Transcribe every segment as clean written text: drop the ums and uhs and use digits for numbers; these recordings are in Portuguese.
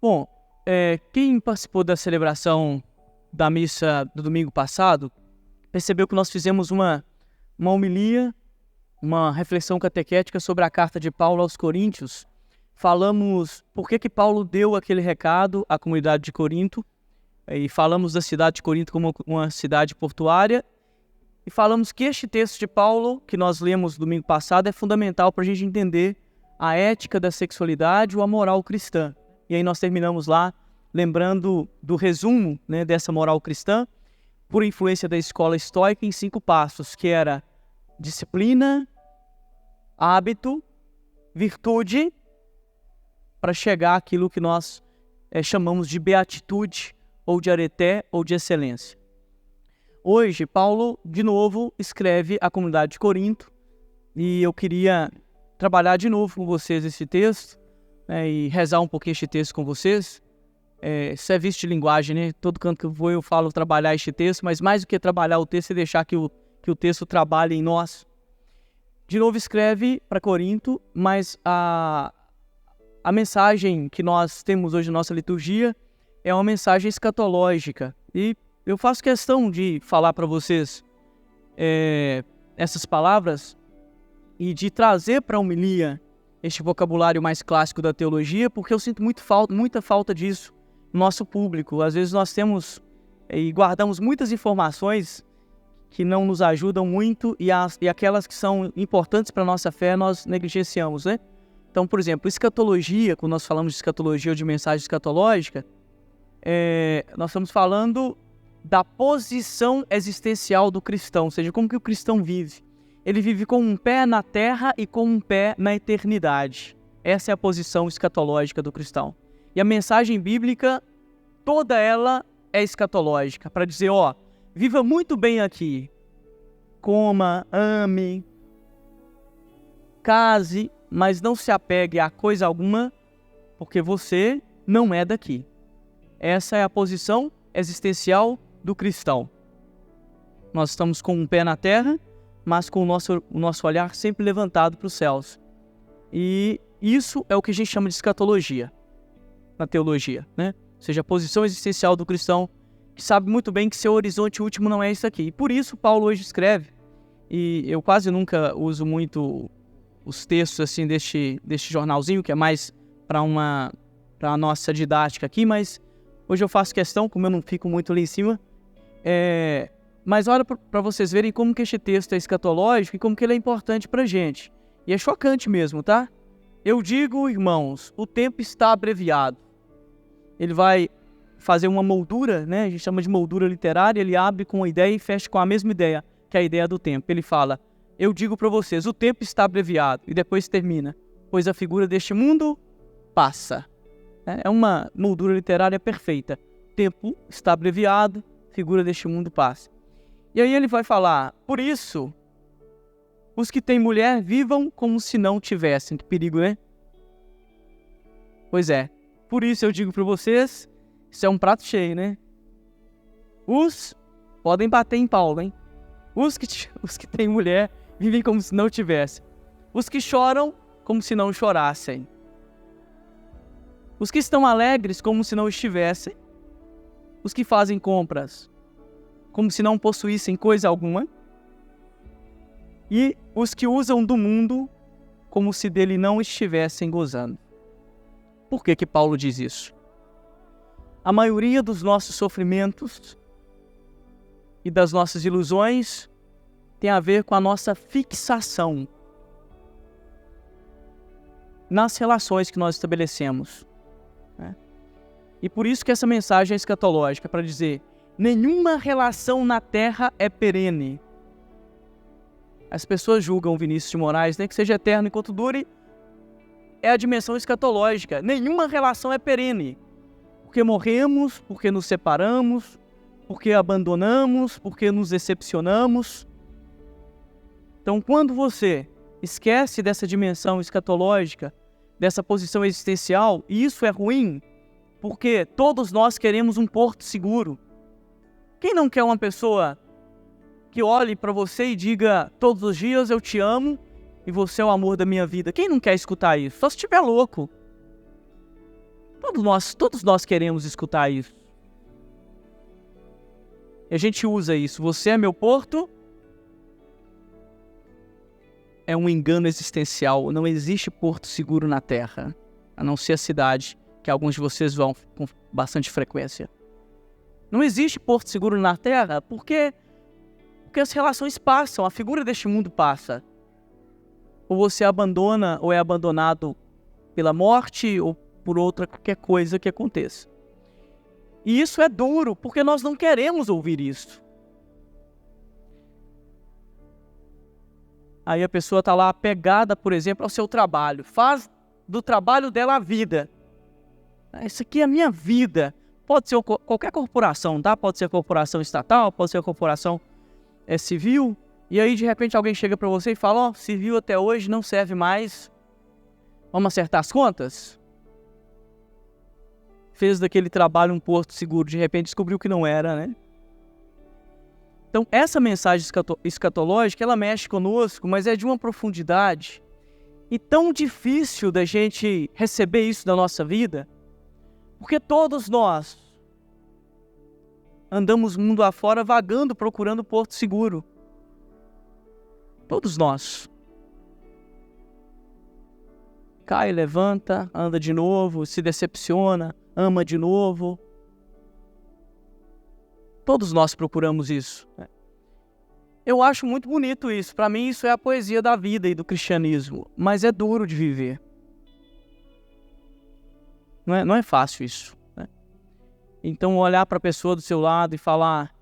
Bom, quem participou da celebração da missa do domingo passado percebeu que nós fizemos uma homilia, uma reflexão catequética sobre a carta de Paulo aos Coríntios. Falamos por que Paulo deu aquele recado à comunidade de Corinto, e falamos da cidade de Corinto como uma cidade portuária, e falamos que este texto de Paulo, que nós lemos domingo passado, é fundamental para a gente entender a ética da sexualidade ou a moral cristã. E aí nós terminamos lá lembrando do resumo, né, dessa moral cristã, por influência da escola estoica, em 5 passos, que era disciplina, hábito, virtude, para chegar àquilo que nós chamamos de beatitude, ou de areté, ou de excelência. Hoje, Paulo, de novo, escreve à comunidade de Corinto, e eu queria trabalhar de novo com vocês esse texto, e rezar um pouquinho este texto com vocês. Isso é vício de linguagem, né? Todo canto que eu vou eu falo trabalhar este texto, mas mais do que trabalhar o texto é deixar que o texto trabalhe em nós. De novo escreve para Corinto, mas a mensagem que nós temos hoje na nossa liturgia é uma mensagem escatológica. E eu faço questão de falar para vocês essas palavras e de trazer para a homilia este vocabulário mais clássico da teologia, porque eu sinto muita falta disso no nosso público. Às vezes nós temos e guardamos muitas informações que não nos ajudam muito e aquelas que são importantes para a nossa fé nós negligenciamos, né? Então, por exemplo, escatologia, quando nós falamos de escatologia ou de mensagem escatológica, nós estamos falando da posição existencial do cristão, ou seja, como que o cristão vive. Ele vive com um pé na terra e com um pé na eternidade. Essa é a posição escatológica do cristão. E a mensagem bíblica, toda ela é escatológica, para dizer, viva muito bem aqui, coma, ame, case, mas não se apegue a coisa alguma, porque você não é daqui. Essa é a posição existencial do cristão. Nós estamos com um pé na terra, mas com o nosso olhar sempre levantado para os céus. E isso é o que a gente chama de escatologia na teologia, né? Ou seja, a posição existencial do cristão, que sabe muito bem que seu horizonte último não é isso aqui. E por isso Paulo hoje escreve, e eu quase nunca uso muito os textos assim deste jornalzinho, que é mais para a nossa didática aqui, mas hoje eu faço questão, como eu não fico muito ali em cima, mas olha para vocês verem como que este texto é escatológico e como que ele é importante para a gente. E é chocante mesmo, tá? Eu digo, irmãos, o tempo está abreviado. Ele vai fazer uma moldura, né? A gente chama de moldura literária, ele abre com uma ideia e fecha com a mesma ideia, que é a ideia do tempo. Ele fala, eu digo para vocês, o tempo está abreviado, e depois termina, pois a figura deste mundo passa. É uma moldura literária perfeita. Tempo está abreviado, figura deste mundo passa. E aí ele vai falar, por isso, os que têm mulher vivam como se não tivessem. Que perigo, né? Pois é. Por isso eu digo para vocês, isso é um prato cheio, né? Podem bater em Paulo, hein? Os que têm mulher vivem como se não tivessem. Os que choram, como se não chorassem. Os que estão alegres, como se não estivessem. Os que fazem compras, como se não possuíssem coisa alguma. E os que usam do mundo, como se dele não estivessem gozando. Por que Paulo diz isso? A maioria dos nossos sofrimentos e das nossas ilusões tem a ver com a nossa fixação nas relações que nós estabelecemos, né? E por isso que essa mensagem é escatológica, para dizer, nenhuma relação na terra é perene. As pessoas julgam Vinícius de Moraes, né, que seja eterno enquanto dure, é a dimensão escatológica. Nenhuma relação é perene. Porque morremos, porque nos separamos, porque abandonamos, porque nos decepcionamos. Então, quando você esquece dessa dimensão escatológica, dessa posição existencial, e isso é ruim, porque todos nós queremos um porto seguro. Quem não quer uma pessoa que olhe para você e diga todos os dias eu te amo e você é o amor da minha vida? Quem não quer escutar isso? Só se estiver louco. Todo Todos nós queremos escutar isso. E a gente usa isso. Você é meu porto. É um engano existencial. Não existe porto seguro na Terra, a não ser a cidade, que alguns de vocês vão com bastante frequência. Não existe porto seguro na Terra porque as relações passam, a figura deste mundo passa. Ou você abandona ou é abandonado pela morte ou por outra qualquer coisa que aconteça. E isso é duro, porque nós não queremos ouvir isso. Aí a pessoa está lá apegada, por exemplo, ao seu trabalho. Faz do trabalho dela a vida. Isso aqui é a minha vida. Pode ser qualquer corporação, tá? Pode ser a corporação estatal, pode ser a corporação civil. E aí, de repente, alguém chega para você e fala, civil até hoje não serve mais. Vamos acertar as contas? Fez daquele trabalho um porto seguro, de repente descobriu que não era, né? Então, essa mensagem escatológica, ela mexe conosco, mas é de uma profundidade e tão difícil da gente receber isso da nossa vida, porque todos nós andamos mundo afora vagando, procurando porto seguro. Todos nós. Cai, levanta, anda de novo, se decepciona, ama de novo. Todos nós procuramos isso. Eu acho muito bonito isso. Para mim, isso é a poesia da vida e do cristianismo. Mas é duro de viver. Não é fácil isso. Né? Então, olhar para a pessoa do seu lado e falar: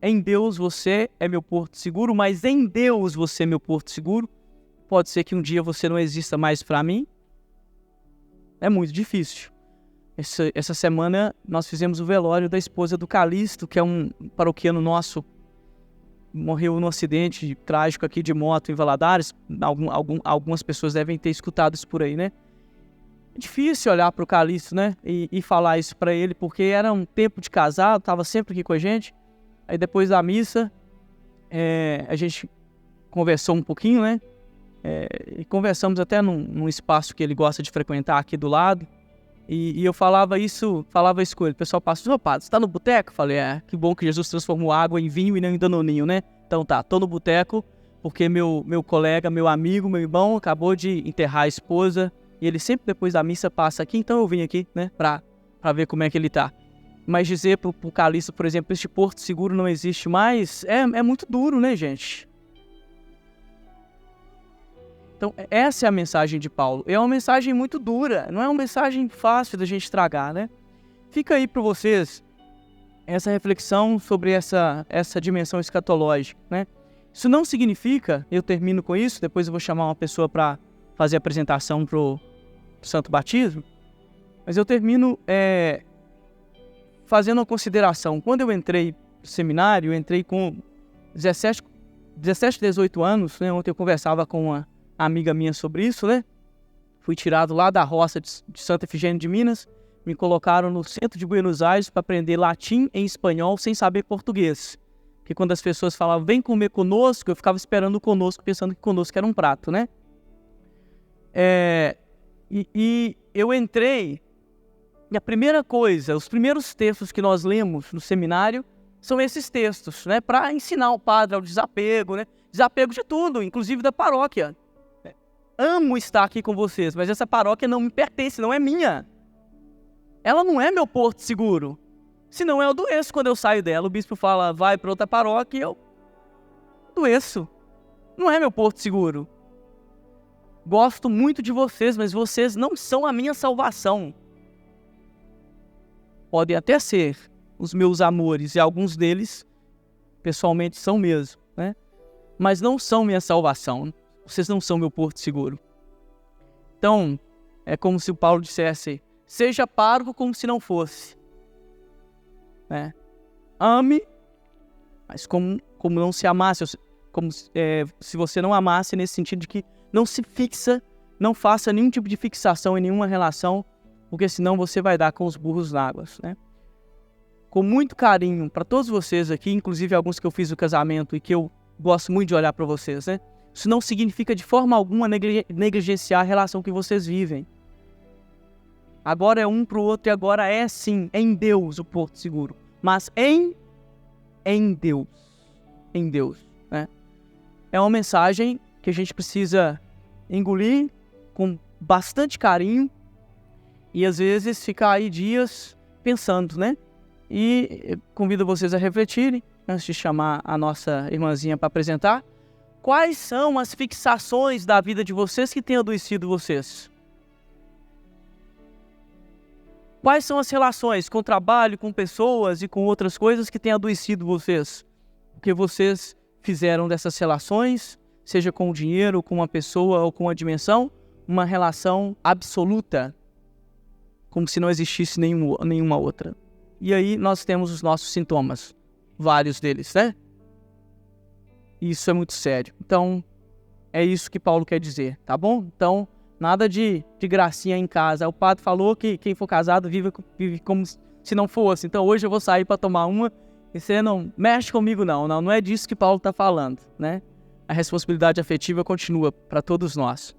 em Deus você é meu porto seguro, mas em Deus você é meu porto seguro. Pode ser que um dia você não exista mais para mim. É muito difícil. Essa semana nós fizemos o velório da esposa do Calixto, que é um paroquiano nosso. Morreu num acidente trágico aqui de moto em Valadares. Algumas pessoas devem ter escutado isso por aí, né? É difícil olhar para o Calixto, né? E falar isso para ele, porque era um tempo de casado, estava sempre aqui com a gente. Aí depois da missa, a gente conversou um pouquinho, né? E conversamos até num espaço que ele gosta de frequentar aqui do lado. E eu falava isso com ele. O pessoal passa, padre, você tá no boteco? Falei, que bom que Jesus transformou água em vinho e não em danoninho, né? Então tá, tô no boteco porque meu colega, meu amigo, meu irmão acabou de enterrar a esposa e ele sempre depois da missa passa aqui, então eu vim aqui, né, pra ver como é que ele tá. Mas dizer pro Calixto, por exemplo, este porto seguro não existe mais, é muito duro, né, gente? Então, essa é a mensagem de Paulo. É uma mensagem muito dura, não é uma mensagem fácil da gente tragar, né? Fica aí para vocês essa reflexão sobre essa dimensão escatológica, né? Isso não significa, eu termino com isso, depois eu vou chamar uma pessoa para fazer a apresentação pro Santo Batismo, mas eu termino fazendo uma consideração. Quando eu entrei no seminário, eu entrei com 17, 18 anos, né? Ontem eu conversava com uma amiga minha sobre isso, né? Fui tirado lá da roça de Santa Efigênia de Minas, me colocaram no centro de Buenos Aires para aprender latim e espanhol sem saber português. Porque quando as pessoas falavam, vem comer conosco, eu ficava esperando o conosco, pensando que conosco era um prato, né? E eu entrei, e a primeira coisa, os primeiros textos que nós lemos no seminário são esses textos, né? Para ensinar o padre ao desapego, né? Desapego de tudo, inclusive da paróquia. Amo estar aqui com vocês, mas essa paróquia não me pertence, não é minha. Ela não é meu porto seguro. Senão eu adoeço quando eu saio dela. O bispo fala, vai para outra paróquia e eu adoeço. Não é meu porto seguro. Gosto muito de vocês, mas vocês não são a minha salvação. Podem até ser os meus amores, e alguns deles, pessoalmente, são mesmo, né? Mas não são minha salvação. Vocês não são meu porto seguro. Então, é como se o Paulo dissesse, seja parvo como se não fosse. Né? Ame, mas como não se amasse, como se você não amasse nesse sentido de que não se fixa, não faça nenhum tipo de fixação em nenhuma relação, porque senão você vai dar com os burros na água. Né? Com muito carinho para todos vocês aqui, inclusive alguns que eu fiz o casamento e que eu gosto muito de olhar para vocês, né? Isso não significa de forma alguma negligenciar a relação que vocês vivem. Agora é um para o outro e agora é sim, em Deus o porto seguro. Mas em Deus. Em Deus, né? É uma mensagem que a gente precisa engolir com bastante carinho e às vezes ficar aí dias pensando, né? E convido vocês a refletirem, antes de chamar a nossa irmãzinha para apresentar, quais são as fixações da vida de vocês que têm adoecido vocês? Quais são as relações com o trabalho, com pessoas e com outras coisas que têm adoecido vocês? O que vocês fizeram dessas relações, seja com o dinheiro, com uma pessoa ou com uma dimensão, uma relação absoluta, como se não existisse nenhuma outra. E aí nós temos os nossos sintomas, vários deles, né? Isso é muito sério. Então, é isso que Paulo quer dizer, tá bom? Então, nada de gracinha em casa. O padre falou que quem for casado vive como se não fosse. Então, hoje eu vou sair para tomar uma e você não mexe comigo, não é disso que Paulo está falando, né? A responsabilidade afetiva continua para todos nós.